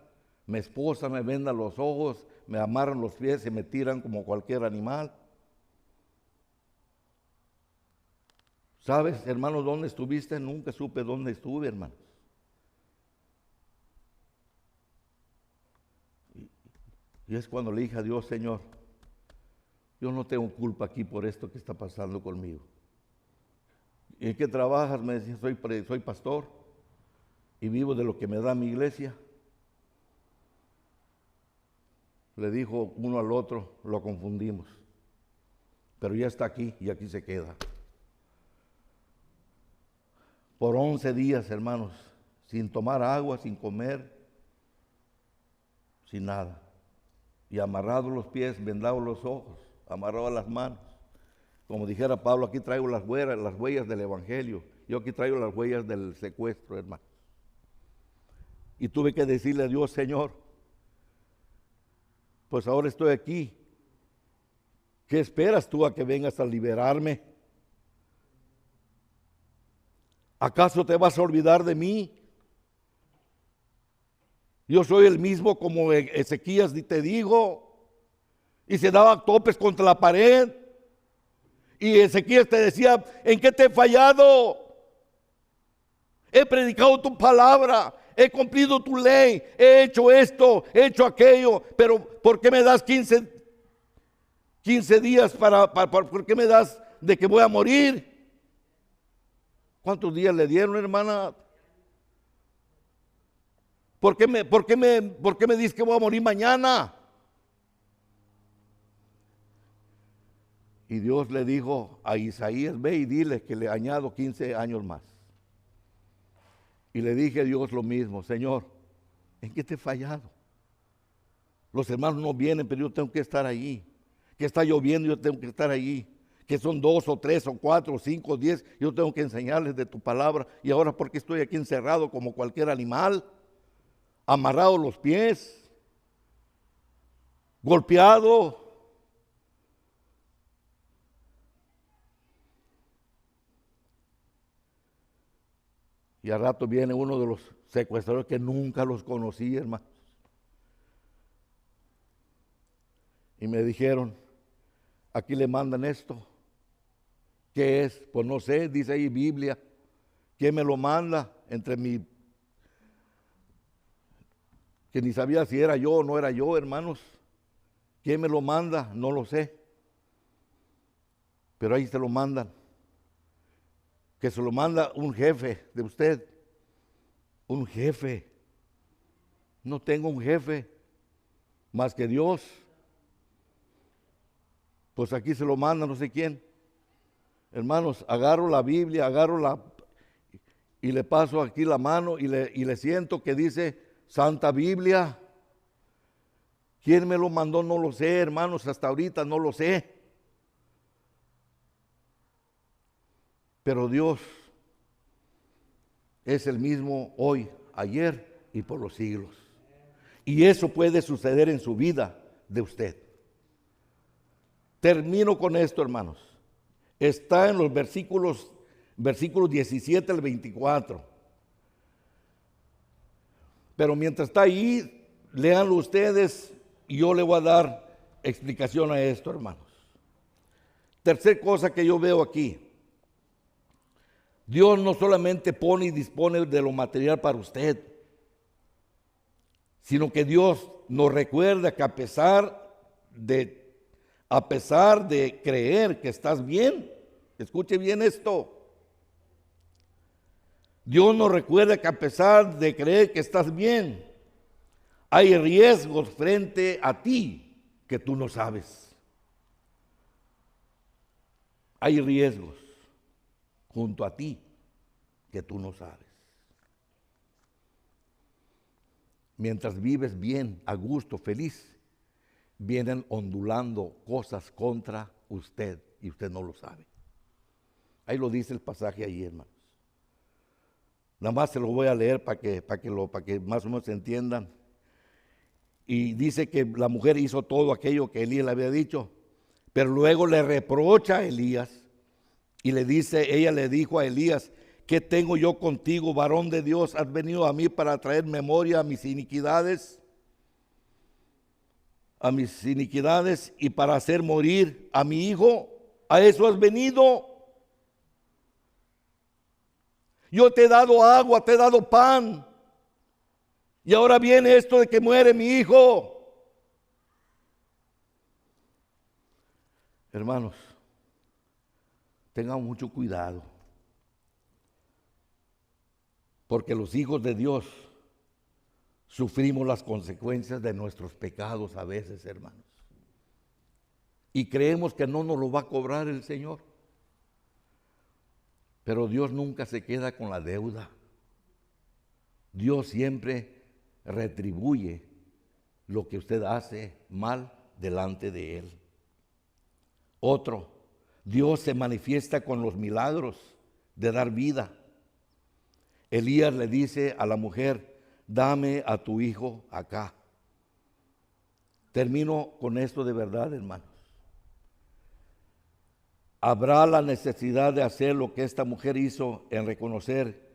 A: mi esposa me venda los ojos, me amarran los pies y me tiran como cualquier animal. ¿Sabes, hermanos, dónde estuviste? Nunca supe dónde estuve, hermanos. Y es cuando le dije a Dios, Señor, yo no tengo culpa aquí por esto que está pasando conmigo. ¿Y en qué trabajas? Me decía, soy pastor y vivo de lo que me da mi iglesia. Le dijo uno al otro, lo confundimos. Pero ya está aquí y aquí se queda. Por 11 días, hermanos, sin tomar agua, sin comer, sin nada. Y amarrados los pies, vendados los ojos, amarrados las manos. Como dijera Pablo, aquí traigo las huellas del Evangelio. Yo aquí traigo las huellas del secuestro, hermano. Y tuve que decirle a Dios, Señor, pues ahora estoy aquí. ¿Qué esperas tú a que vengas a liberarme? ¿Acaso te vas a olvidar de mí? Yo soy el mismo como Ezequías, te digo. Y se daba topes contra la pared. Y Ezequías te decía, ¿en qué te he fallado? He predicado tu palabra, he cumplido tu ley, he hecho esto, he hecho aquello, pero ¿por qué me das 15 días por qué me das de que voy a morir? ¿Cuántos días le dieron, hermana? ¿Por qué me dices que voy a morir mañana? Y Dios le dijo a Isaías, ve y dile que le añado 15 años más. Y le dije a Dios lo mismo, Señor, ¿en qué te he fallado? Los hermanos no vienen, pero yo tengo que estar allí. Que está lloviendo, yo tengo que estar allí. Que son 2 o 3 o 4 o 5 o 10, yo tengo que enseñarles de tu palabra. Y ahora, ¿por qué estoy aquí encerrado como cualquier animal? Amarrado los pies, golpeado. Y al rato viene uno de los secuestradores que nunca los conocí, hermanos. Y me dijeron, aquí le mandan esto. ¿Qué es? Pues no sé, dice ahí Biblia. ¿Quién me lo manda? Que ni sabía si era yo o no era yo, hermanos. ¿Quién me lo manda? No lo sé. Pero ahí se lo mandan. Que se lo manda un jefe de usted. Un jefe. No tengo un jefe más que Dios. Pues aquí se lo manda no sé quién. Hermanos, agarro la Biblia, y le paso aquí la mano y le siento que dice Santa Biblia. ¿Quién me lo mandó? No lo sé, hermanos, hasta ahorita no lo sé. Pero Dios es el mismo hoy, ayer y por los siglos. Y eso puede suceder en su vida de usted. Termino con esto, hermanos. Está en los versículos 17 al 24. Pero mientras está ahí, léanlo ustedes y yo le voy a dar explicación a esto, hermanos. Tercer cosa que yo veo aquí. Dios no solamente pone y dispone de lo material para usted, sino que Dios nos recuerda que a pesar de creer que estás bien, escuche bien esto. Dios nos recuerda que a pesar de creer que estás bien, hay riesgos frente a ti que tú no sabes. Hay riesgos junto a ti que tú no sabes. Mientras vives bien, a gusto, feliz, vienen ondulando cosas contra usted y usted no lo sabe. Ahí lo dice el pasaje ahí, hermanos. Nada más se lo voy a leer para que más o menos se entiendan. Y dice que la mujer hizo todo aquello que Elías le había dicho, pero luego le reprocha a Elías y ella le dijo a Elías: ¿qué tengo yo contigo, varón de Dios? ¿Has venido a mí para traer memoria a mis iniquidades? A mis iniquidades y para hacer morir a mi hijo. ¿A eso has venido? Yo te he dado agua, te he dado pan. Y ahora viene esto de que muere mi hijo. Hermanos, tengan mucho cuidado. Porque los hijos de Dios sufrimos las consecuencias de nuestros pecados a veces, hermanos. Y creemos que no nos lo va a cobrar el Señor. Pero Dios nunca se queda con la deuda. Dios siempre retribuye lo que usted hace mal delante de Él. Otro, Dios se manifiesta con los milagros de dar vida. Elías le dice a la mujer: dame a tu hijo acá. Termino con esto de verdad, hermanos. ¿Habrá la necesidad de hacer lo que esta mujer hizo en reconocer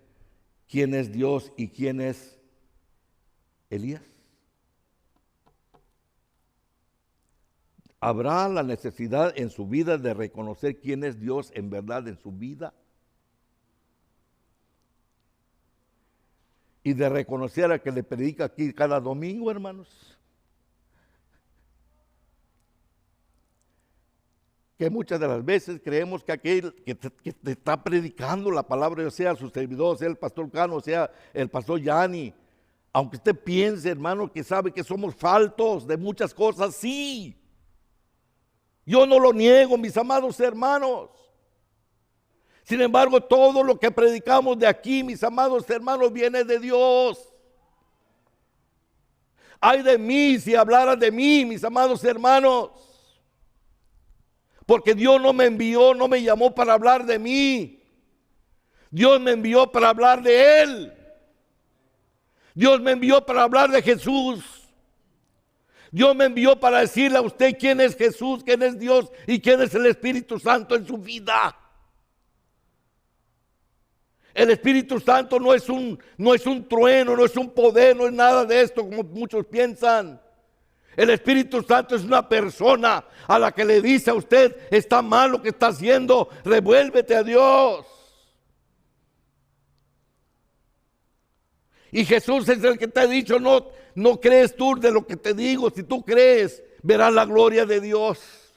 A: quién es Dios y quién es Elías? ¿Habrá la necesidad en su vida de reconocer quién es Dios en verdad en su vida? Y de reconocer a que le predica aquí cada domingo, hermanos. Que muchas de las veces creemos que aquel que te está predicando la palabra, sea su servidor, sea el pastor Cano, sea el pastor Yani, aunque usted piense, hermano, que sabe que somos faltos de muchas cosas, sí. Yo no lo niego, mis amados hermanos. Sin embargo, todo lo que predicamos de aquí, mis amados hermanos, viene de Dios. Ay de mí si hablaran de mí, mis amados hermanos. Porque Dios no me envió, no me llamó para hablar de mí. Dios me envió para hablar de Él. Dios me envió para hablar de Jesús. Dios me envió para decirle a usted quién es Jesús, quién es Dios y quién es el Espíritu Santo en su vida. El Espíritu Santo no es un trueno, no es un poder, no es nada de esto como muchos piensan. El Espíritu Santo es una persona a la que le dice a usted: está mal lo que está haciendo, revuélvete a Dios. Y Jesús es el que te ha dicho: no crees tú de lo que te digo, si tú crees, verás la gloria de Dios.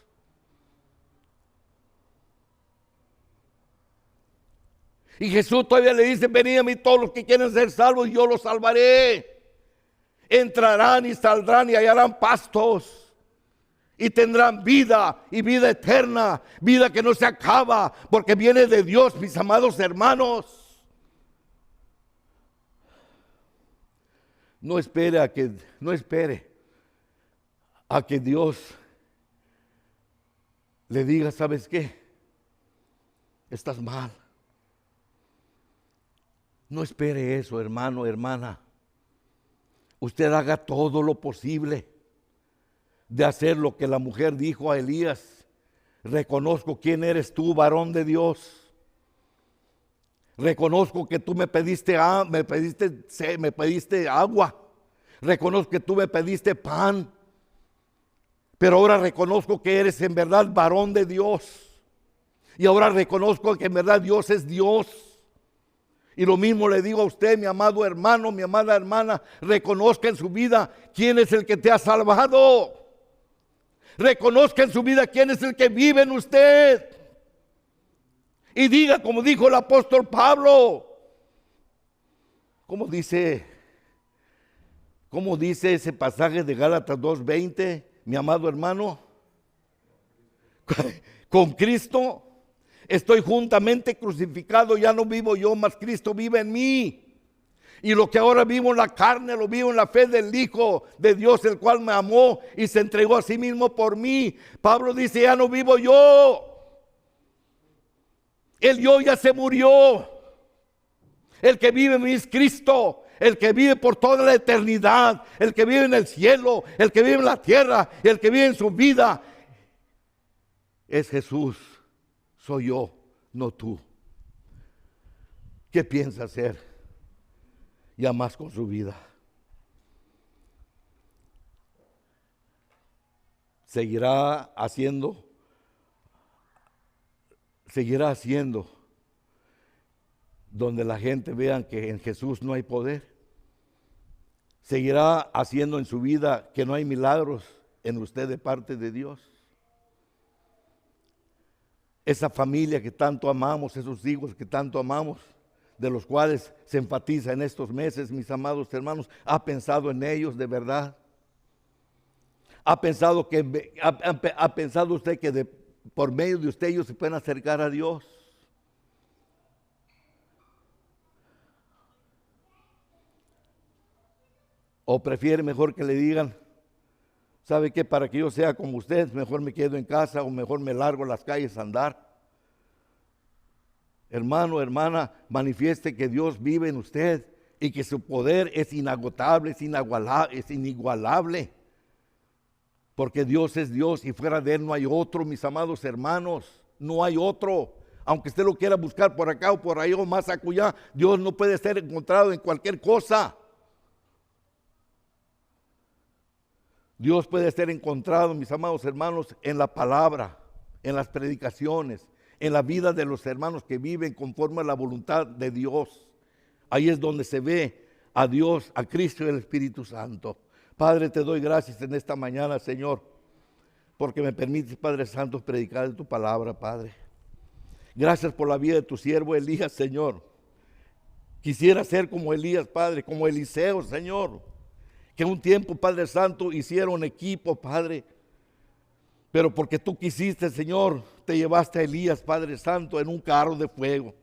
A: Y Jesús todavía le dice: venid a mí todos los que quieren ser salvos y yo los salvaré. Entrarán y saldrán y hallarán pastos y tendrán vida y vida eterna, vida que no se acaba, porque viene de Dios, mis amados hermanos. No espere a que Dios le diga: ¿sabes qué? Estás mal. No espere eso, hermano, hermana. Usted haga todo lo posible de hacer lo que la mujer dijo a Elías: reconozco quién eres tú, varón de Dios. Reconozco que tú me pediste agua. Reconozco que tú me pediste pan. Pero ahora reconozco que eres en verdad varón de Dios. Y ahora reconozco que en verdad Dios es Dios. Y lo mismo le digo a usted, mi amado hermano, mi amada hermana, reconozca en su vida quién es el que te ha salvado. Reconozca en su vida quién es el que vive en usted. Y diga como dijo el apóstol Pablo. ¿Cómo dice ese pasaje de Gálatas 2:20, mi amado hermano? Con Cristo estoy juntamente crucificado, ya no vivo yo, mas Cristo vive en mí. Y lo que ahora vivo en la carne, lo vivo en la fe del Hijo de Dios, el cual me amó y se entregó a sí mismo por mí. Pablo dice, ya no vivo yo. El yo ya se murió. El que vive en mí es Cristo. El que vive por toda la eternidad. El que vive en el cielo. El que vive en la tierra. El que vive en su vida. Es Jesús. Soy yo, no tú. ¿Qué piensa hacer? Ya más con su vida. Seguirá haciendo donde la gente vea que en Jesús no hay poder. Seguirá haciendo en su vida que no hay milagros en usted de parte de Dios. Esa familia que tanto amamos, esos hijos que tanto amamos, de los cuales se enfatiza en estos meses, mis amados hermanos, ¿ha pensado en ellos de verdad? ¿Ha pensado usted que por medio de usted ellos se pueden acercar a Dios? ¿O prefiere mejor que le digan, sabe qué, para que yo sea como usted, mejor me quedo en casa o mejor me largo a las calles a andar? Hermano, hermana, manifieste que Dios vive en usted y que su poder es inagotable, es inigualable. Porque Dios es Dios y fuera de Él no hay otro, mis amados hermanos, no hay otro. Aunque usted lo quiera buscar por acá o por ahí o más acullá, Dios no puede ser encontrado en cualquier cosa. Dios puede ser encontrado, mis amados hermanos, en la palabra, en las predicaciones, en la vida de los hermanos que viven conforme a la voluntad de Dios. Ahí es donde se ve a Dios, a Cristo y al Espíritu Santo. Padre, te doy gracias en esta mañana, Señor, porque me permites, Padre Santo, predicar de tu palabra, Padre. Gracias por la vida de tu siervo Elías, Señor. Quisiera ser como Elías, Padre, como Eliseo, Señor, que un tiempo, Padre Santo, hicieron equipo, Padre. Pero porque tú quisiste, Señor, te llevaste a Elías, Padre Santo, en un carro de fuego.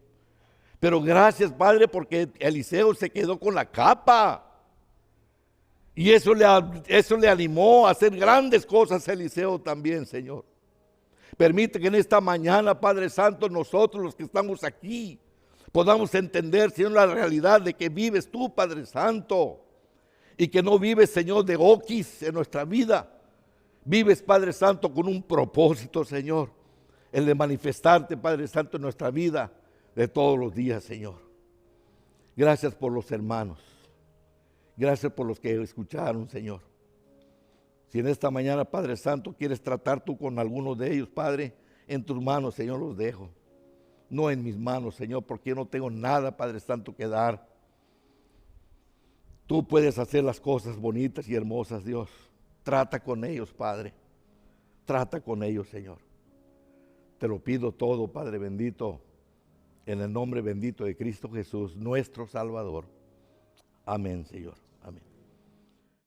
A: Pero gracias, Padre, porque Eliseo se quedó con la capa. Y eso le animó a hacer grandes cosas a Eliseo también, Señor. Permite que en esta mañana, Padre Santo, nosotros los que estamos aquí, podamos entender, Señor, la realidad de que vives tú, Padre Santo. Y que no vives, Señor, de oquis en nuestra vida. Vives, Padre Santo, con un propósito, Señor. El de manifestarte, Padre Santo, en nuestra vida de todos los días, Señor. Gracias por los hermanos. Gracias por los que escucharon, Señor. Si en esta mañana, Padre Santo, quieres tratar tú con alguno de ellos, Padre, en tus manos, Señor, los dejo. No en mis manos, Señor, porque yo no tengo nada, Padre Santo, que dar. Tú puedes hacer las cosas bonitas y hermosas, Dios. Trata con ellos, Padre. Trata con ellos, Señor. Te lo pido todo, Padre bendito, en el nombre bendito de Cristo Jesús, nuestro Salvador. Amén, Señor.